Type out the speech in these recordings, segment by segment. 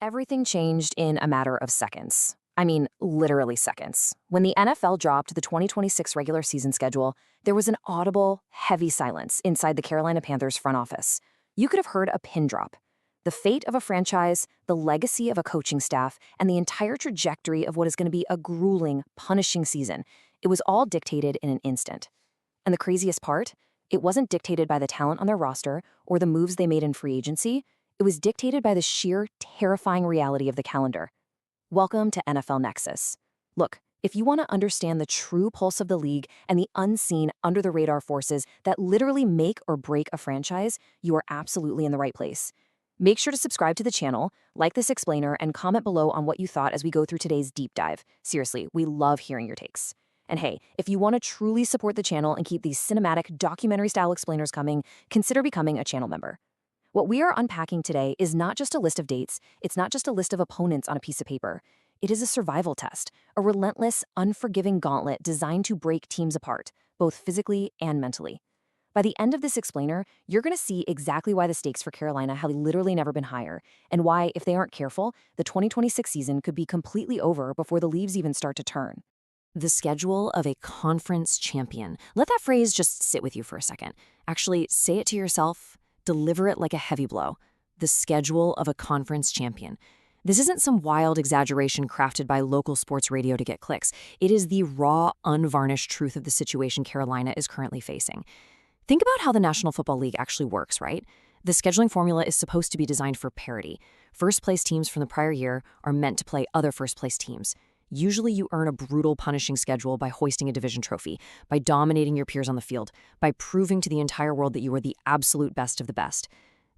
Everything changed in a matter of seconds. I mean, literally seconds. When the NFL dropped the 2026 regular season schedule, there was an audible, heavy silence inside the Carolina Panthers front office. You could have heard a pin drop. The fate of a franchise, the legacy of a coaching staff, and the entire trajectory of what is going to be a grueling, punishing season, it was all dictated in an instant. And the craziest part? It wasn't dictated by the talent on their roster or the moves they made in free agency. It was dictated by the sheer, terrifying reality of the calendar. Welcome to NFL Nexus. Look, if you want to understand the true pulse of the league and the unseen, under-the-radar forces that literally make or break a franchise, you are absolutely in the right place. Make sure to subscribe to the channel, like this explainer, and comment below on what you thought as we go through today's deep dive. Seriously, we love hearing your takes. And hey, if you want to truly support the channel and keep these cinematic, documentary-style explainers coming, consider becoming a channel member. What we are unpacking today is not just a list of dates, it's not just a list of opponents on a piece of paper. It is a survival test, a relentless, unforgiving gauntlet designed to break teams apart, both physically and mentally. By the end of this explainer, you're going to see exactly why the stakes for Carolina have literally never been higher, and why, if they aren't careful, the 2026 season could be completely over before the leaves even start to turn. The schedule of a conference champion. Let that phrase just sit with you for a second. Actually, say it to yourself. Deliver it like a heavy blow. The schedule of a conference champion. This isn't some wild exaggeration crafted by local sports radio to get clicks. It is the raw, unvarnished truth of the situation Carolina is currently facing. Think about how the National Football League actually works, right? The scheduling formula is supposed to be designed for parity. First-place teams from the prior year are meant to play other first-place teams. Usually you earn a brutal, punishing schedule by hoisting a division trophy, by dominating your peers on the field, by proving to the entire world that you are the absolute best of the best.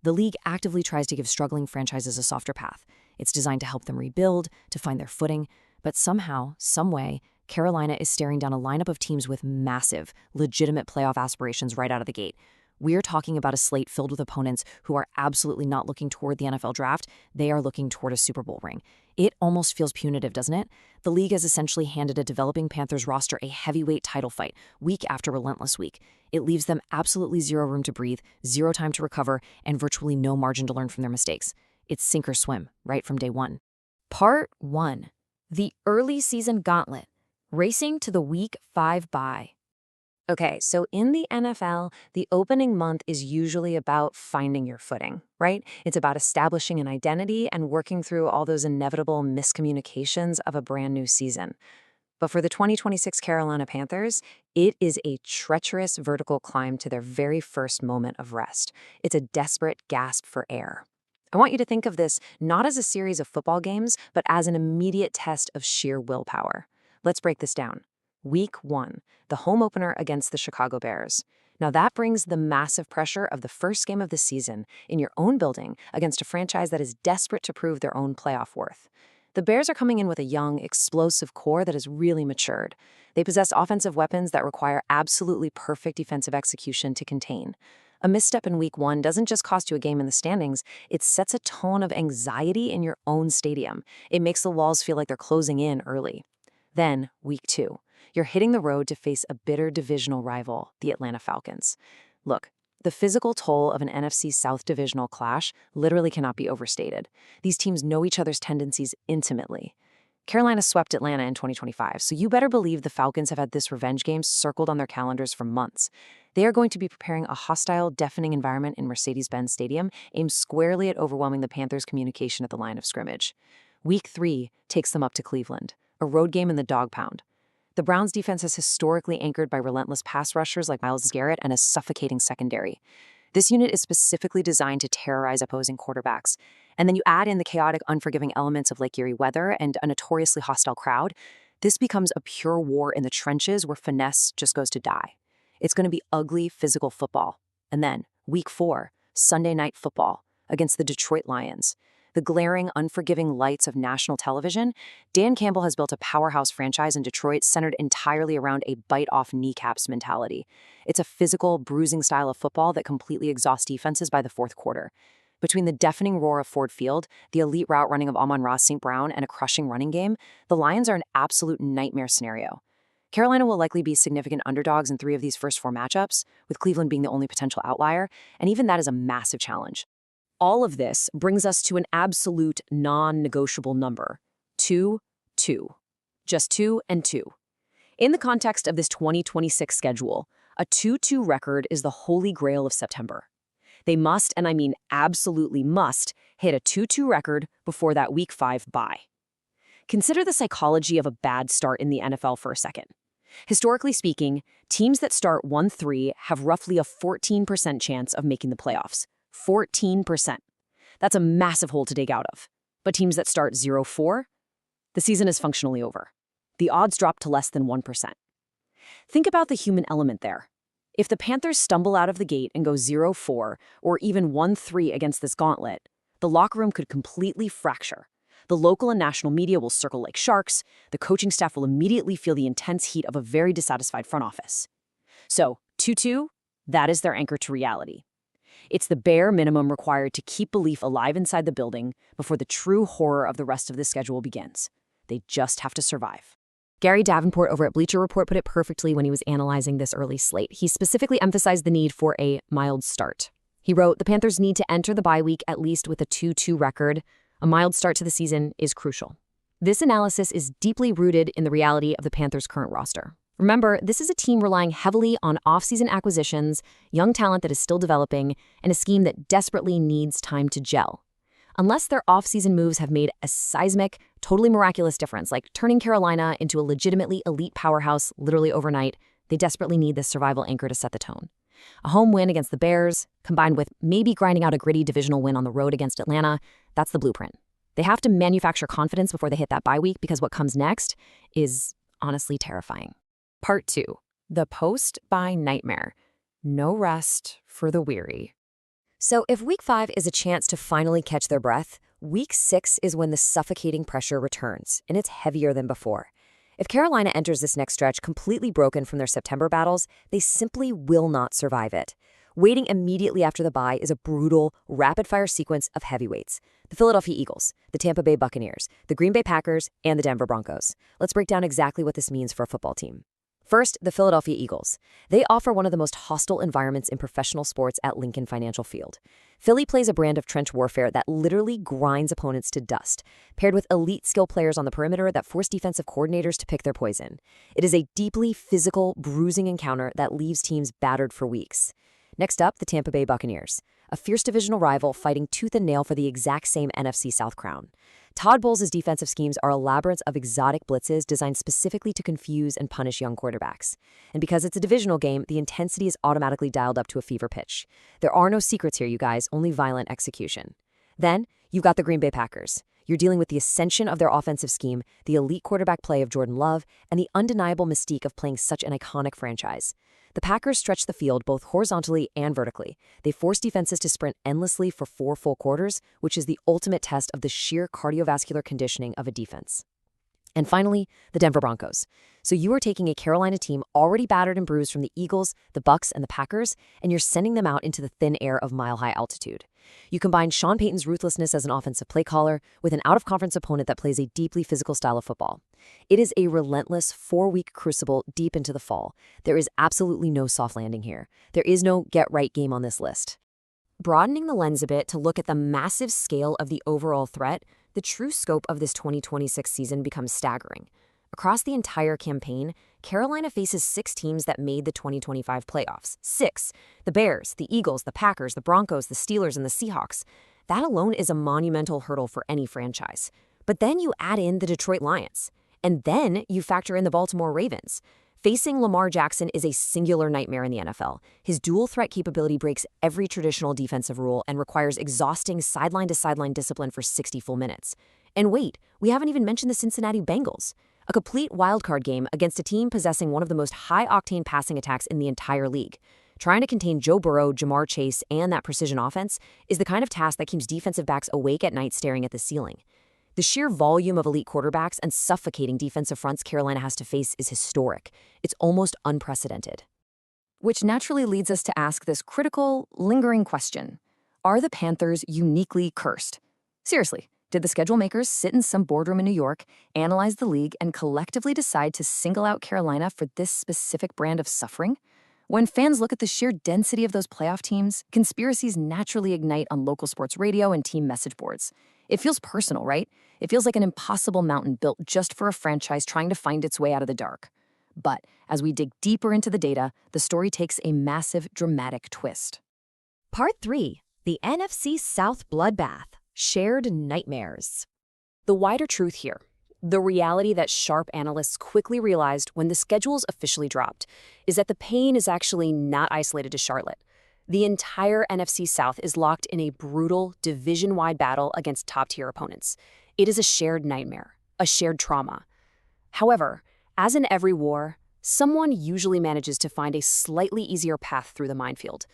The league actively tries to give struggling franchises a softer path. It's designed to help them rebuild, to find their footing, but somehow, someway, Carolina is staring down a lineup of teams with massive, legitimate playoff aspirations right out of the gate. We're talking about a slate filled with opponents who are absolutely not looking toward the NFL draft. They are looking toward a Super Bowl ring. It almost feels punitive, doesn't it? The league has essentially handed a developing Panthers roster a heavyweight title fight, week after relentless week. It leaves them absolutely zero room to breathe, zero time to recover, and virtually no margin to learn from their mistakes. It's sink or swim, right from day one. Part 1. The Early Season Gauntlet. Racing to the Week 5 bye. Okay, so in the NFL, the opening month is usually about finding your footing, right? It's about establishing an identity and working through all those inevitable miscommunications of a brand new season. But for the 2026 Carolina Panthers, it is a treacherous vertical climb to their very first moment of rest. It's a desperate gasp for air. I want you to think of this not as a series of football games, but as an immediate test of sheer willpower. Let's break this down. Week 1, the home opener against the Chicago Bears. Now that brings the massive pressure of the first game of the season in your own building against a franchise that is desperate to prove their own playoff worth. The Bears are coming in with a young, explosive core that has really matured. They possess offensive weapons that require absolutely perfect defensive execution to contain. A misstep in Week 1 doesn't just cost you a game in the standings, it sets a tone of anxiety in your own stadium. It makes the walls feel like they're closing in early. Then, Week 2. You're hitting the road to face a bitter divisional rival, the Atlanta Falcons. Look, the physical toll of an NFC South divisional clash literally cannot be overstated. These teams know each other's tendencies intimately. Carolina swept Atlanta in 2025, so you better believe the Falcons have had this revenge game circled on their calendars for months. They are going to be preparing a hostile, deafening environment in Mercedes-Benz Stadium aimed squarely at overwhelming the Panthers' communication at the line of scrimmage. Week 3 takes them up to Cleveland, a road game in the dog pound. The Browns' defense is historically anchored by relentless pass rushers like Myles Garrett and a suffocating secondary. This unit is specifically designed to terrorize opposing quarterbacks. And then you add in the chaotic, unforgiving elements of Lake Erie weather and a notoriously hostile crowd. This becomes a pure war in the trenches where finesse just goes to die. It's going to be ugly, physical football. And then, Week 4, Sunday Night Football against the Detroit Lions. The glaring, unforgiving lights of national television, Dan Campbell has built a powerhouse franchise in Detroit centered entirely around a bite-off kneecaps mentality. It's a physical, bruising style of football that completely exhausts defenses by the fourth quarter. Between the deafening roar of Ford Field, the elite route running of Amon-Ra St. Brown, and a crushing running game, the Lions are an absolute nightmare scenario. Carolina will likely be significant underdogs in 3 of these first 4 matchups, with Cleveland being the only potential outlier, and even that is a massive challenge. All of this brings us to an absolute non-negotiable number: 2-2. Just 2 and 2. In the context of this 2026 schedule, a 2-2 record is the holy grail of September. They must, and I mean absolutely must, hit a 2-2 record before that Week 5 bye. Consider the psychology of a bad start in the NFL for a second. Historically speaking, teams that start 1-3 have roughly a 14% chance of making the playoffs. 14%. That's a massive hole to dig out of. But teams that start 0-4, the season is functionally over. The odds drop to less than 1%. Think about the human element there. If the Panthers stumble out of the gate and go 0-4 or even 1-3 against this gauntlet, the locker room could completely fracture. The local and national media will circle like sharks. The coaching staff will immediately feel the intense heat of a very dissatisfied front office. So, 2-2, that is their anchor to reality. It's the bare minimum required to keep belief alive inside the building before the true horror of the rest of the schedule begins. They just have to survive. Gary Davenport over at Bleacher Report put it perfectly when he was analyzing this early slate. He specifically emphasized the need for a mild start. He wrote, "The Panthers need to enter the bye week at least with a 2-2 record. A mild start to the season is crucial." This analysis is deeply rooted in the reality of the Panthers' current roster. Remember, this is a team relying heavily on off-season acquisitions, young talent that is still developing, and a scheme that desperately needs time to gel. Unless their off-season moves have made a seismic, totally miraculous difference, like turning Carolina into a legitimately elite powerhouse literally overnight, they desperately need this survival anchor to set the tone. A home win against the Bears, combined with maybe grinding out a gritty divisional win on the road against Atlanta, that's the blueprint. They have to manufacture confidence before they hit that bye week because what comes next is honestly terrifying. Part 2. The post-bye nightmare. No rest for the weary. So if Week 5 is a chance to finally catch their breath, Week 6 is when the suffocating pressure returns, and it's heavier than before. If Carolina enters this next stretch completely broken from their September battles, they simply will not survive it. Waiting immediately after the bye is a brutal, rapid-fire sequence of heavyweights: the Philadelphia Eagles, the Tampa Bay Buccaneers, the Green Bay Packers, and the Denver Broncos. Let's break down exactly what this means for a football team. First, the Philadelphia Eagles. They offer one of the most hostile environments in professional sports at Lincoln Financial Field. Philly plays a brand of trench warfare that literally grinds opponents to dust, paired with elite skill players on the perimeter that force defensive coordinators to pick their poison. It is a deeply physical, bruising encounter that leaves teams battered for weeks. Next up, the Tampa Bay Buccaneers, a fierce divisional rival fighting tooth and nail for the exact same NFC South crown. Todd Bowles' defensive schemes are a labyrinth of exotic blitzes designed specifically to confuse and punish young quarterbacks. And because it's a divisional game, the intensity is automatically dialed up to a fever pitch. There are no secrets here, you guys, only violent execution. Then, you've got the Green Bay Packers. You're dealing with the ascension of their offensive scheme, the elite quarterback play of Jordan Love, and the undeniable mystique of playing such an iconic franchise. The Packers stretch the field both horizontally and vertically. They force defenses to sprint endlessly for 4 full quarters, which is the ultimate test of the sheer cardiovascular conditioning of a defense. And finally, the Denver Broncos. So you are taking a Carolina team already battered and bruised from the Eagles, the Bucs, and the Packers, and you're sending them out into the thin air of mile-high altitude. You combine Sean Payton's ruthlessness as an offensive play caller with an out-of-conference opponent that plays a deeply physical style of football. It is a relentless 4-week crucible deep into the fall. There is absolutely no soft landing here. There is no get-right game on this list. Broadening the lens a bit to look at the massive scale of the overall threat, the true scope of this 2026 season becomes staggering. Across the entire campaign, Carolina faces 6 teams that made the 2025 playoffs. 6. The Bears, the Eagles, the Packers, the Broncos, the Steelers, and the Seahawks. That alone is a monumental hurdle for any franchise. But then you add in the Detroit Lions. And then you factor in the Baltimore Ravens. Facing Lamar Jackson is a singular nightmare in the NFL. His dual threat capability breaks every traditional defensive rule and requires exhausting sideline-to-sideline discipline for 60 full minutes. And wait, we haven't even mentioned the Cincinnati Bengals. A complete wildcard game against a team possessing one of the most high-octane passing attacks in the entire league. Trying to contain Joe Burrow, Jamar Chase, and that precision offense is the kind of task that keeps defensive backs awake at night staring at the ceiling. The sheer volume of elite quarterbacks and suffocating defensive fronts Carolina has to face is historic. It's almost unprecedented. Which naturally leads us to ask this critical, lingering question. Are the Panthers uniquely cursed? Seriously, did the schedule makers sit in some boardroom in New York, analyze the league, and collectively decide to single out Carolina for this specific brand of suffering? When fans look at the sheer density of those playoff teams, conspiracies naturally ignite on local sports radio and team message boards. It feels personal, right? It feels like an impossible mountain built just for a franchise trying to find its way out of the dark. But as we dig deeper into the data, the story takes a massive, dramatic twist. Part 3. The NFC South Bloodbath. Shared Nightmares. The wider truth here, the reality that sharp analysts quickly realized when the schedules officially dropped, is that the pain is actually not isolated to Charlotte. The entire NFC South is locked in a brutal, division-wide battle against top-tier opponents. It is a shared nightmare, a shared trauma. However, as in every war, someone usually manages to find a slightly easier path through the minefield.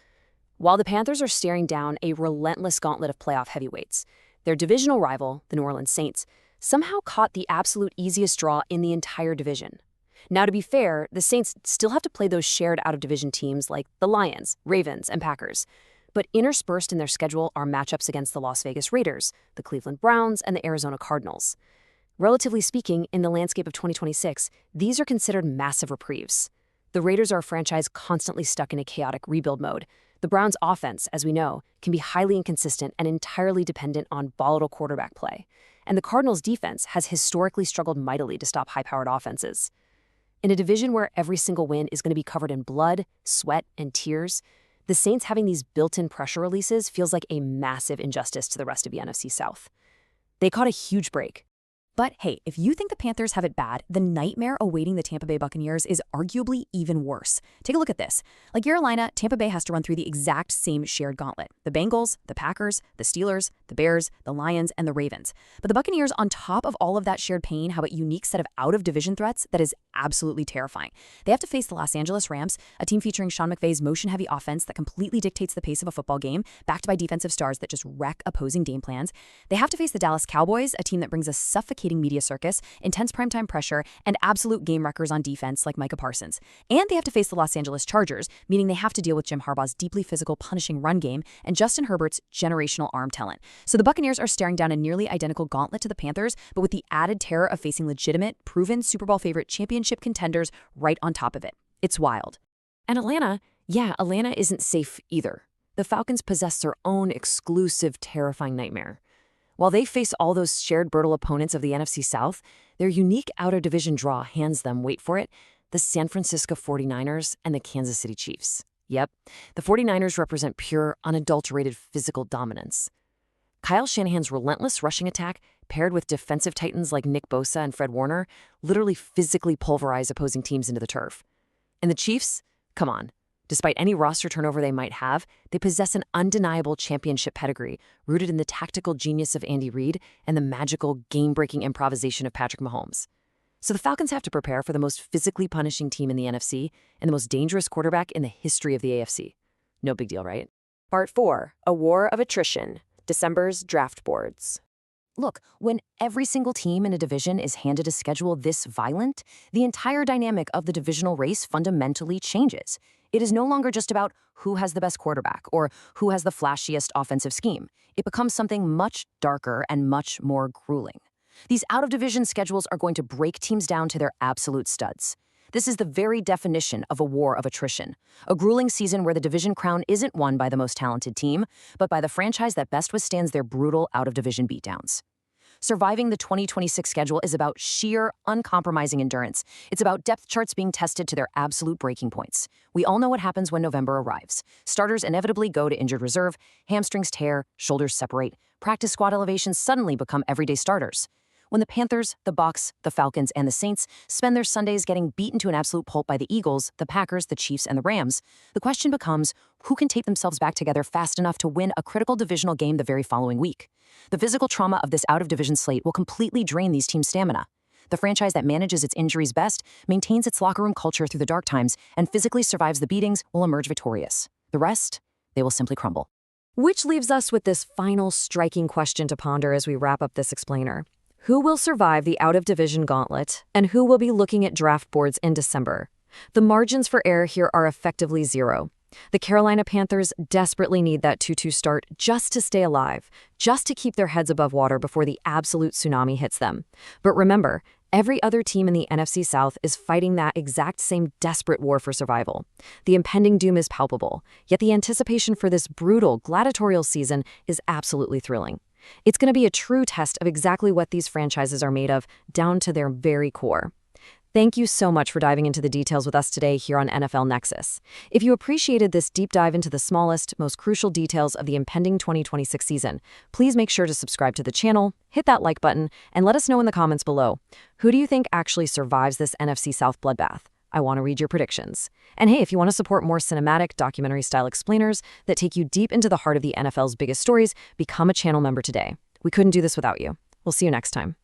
While the Panthers are staring down a relentless gauntlet of playoff heavyweights, their divisional rival, the New Orleans Saints, somehow caught the absolute easiest draw in the entire division. Now, to be fair, the Saints still have to play those shared out-of-division teams like the Lions, Ravens, and Packers. But interspersed in their schedule are matchups against the Las Vegas Raiders, the Cleveland Browns, and the Arizona Cardinals. Relatively speaking, in the landscape of 2026, these are considered massive reprieves. The Raiders are a franchise constantly stuck in a chaotic rebuild mode. The Browns' offense, as we know, can be highly inconsistent and entirely dependent on volatile quarterback play. And the Cardinals' defense has historically struggled mightily to stop high-powered offenses. In a division where every single win is going to be covered in blood, sweat, and tears, the Saints having these built-in pressure releases feels like a massive injustice to the rest of the NFC South. They caught a huge break. But hey, if you think the Panthers have it bad, the nightmare awaiting the Tampa Bay Buccaneers is arguably even worse. Take a look at this. Like Carolina, Tampa Bay has to run through the exact same shared gauntlet. The Bengals, the Packers, the Steelers, the Bears, the Lions, and the Ravens. But the Buccaneers, on top of all of that shared pain, have a unique set of out-of-division threats that is absolutely terrifying. They have to face the Los Angeles Rams, a team featuring Sean McVay's motion-heavy offense that completely dictates the pace of a football game, backed by defensive stars that just wreck opposing game plans. They have to face the Dallas Cowboys, a team that brings a suffocating media circus, intense primetime pressure, and absolute game wreckers on defense like Micah Parsons. And they have to face the Los Angeles Chargers, meaning they have to deal with Jim Harbaugh's deeply physical, punishing run game and Justin Herbert's generational arm talent. So the Buccaneers are staring down a nearly identical gauntlet to the Panthers, but with the added terror of facing legitimate, proven Super Bowl favorite championship contenders right on top of it. It's wild. And Atlanta isn't safe either. The Falcons possess their own exclusive, terrifying nightmare. While they face all those shared brutal opponents of the NFC South, their unique outer-division draw hands them, wait for it, the San Francisco 49ers and the Kansas City Chiefs. Yep, the 49ers represent pure, unadulterated physical dominance. Kyle Shanahan's relentless rushing attack, paired with defensive titans like Nick Bosa and Fred Warner, literally physically pulverize opposing teams into the turf. And the Chiefs? Come on. Despite any roster turnover they might have, they possess an undeniable championship pedigree rooted in the tactical genius of Andy Reid and the magical, game-breaking improvisation of Patrick Mahomes. So the Falcons have to prepare for the most physically punishing team in the NFC and the most dangerous quarterback in the history of the AFC. No big deal, right? Part 4. A War of Attrition. December's Draft Boards. Look, when every single team in a division is handed a schedule this violent, the entire dynamic of the divisional race fundamentally changes. It is no longer just about who has the best quarterback or who has the flashiest offensive scheme. It becomes something much darker and much more grueling. These out-of-division schedules are going to break teams down to their absolute studs. This is the very definition of a war of attrition, a grueling season where the division crown isn't won by the most talented team, but by the franchise that best withstands their brutal out-of-division beatdowns. Surviving the 2026 schedule is about sheer, uncompromising endurance. It's about depth charts being tested to their absolute breaking points. We all know what happens when November arrives. Starters inevitably go to injured reserve, hamstrings tear, shoulders separate, practice squad elevations suddenly become everyday starters. When the Panthers, the Bucs, the Falcons, and the Saints spend their Sundays getting beaten to an absolute pulp by the Eagles, the Packers, the Chiefs, and the Rams, the question becomes, who can tape themselves back together fast enough to win a critical divisional game the very following week? The physical trauma of this out-of-division slate will completely drain these teams' stamina. The franchise that manages its injuries best, maintains its locker room culture through the dark times, and physically survives the beatings will emerge victorious. The rest, they will simply crumble. Which leaves us with this final striking question to ponder as we wrap up this explainer. Who will survive the out-of-division gauntlet, and who will be looking at draft boards in December? The margins for error here are effectively zero. The Carolina Panthers desperately need that 2-2 start just to stay alive, just to keep their heads above water before the absolute tsunami hits them. But remember, Every other team in the NFC South is fighting that exact same desperate war for survival. The impending doom is palpable, yet the anticipation for this brutal, gladiatorial season is absolutely thrilling. It's going to be a true test of exactly what these franchises are made of, down to their very core. Thank you so much for diving into the details with us today here on NFL Nexus. If you appreciated this deep dive into the smallest, most crucial details of the impending 2026 season, please make sure to subscribe to the channel, hit that like button, and let us know in the comments below. Who do you think actually survives this NFC South bloodbath? I want to read your predictions. And hey, if you want to support more cinematic, documentary-style explainers that take you deep into the heart of the NFL's biggest stories, become a channel member today. We couldn't do this without you. We'll see you next time.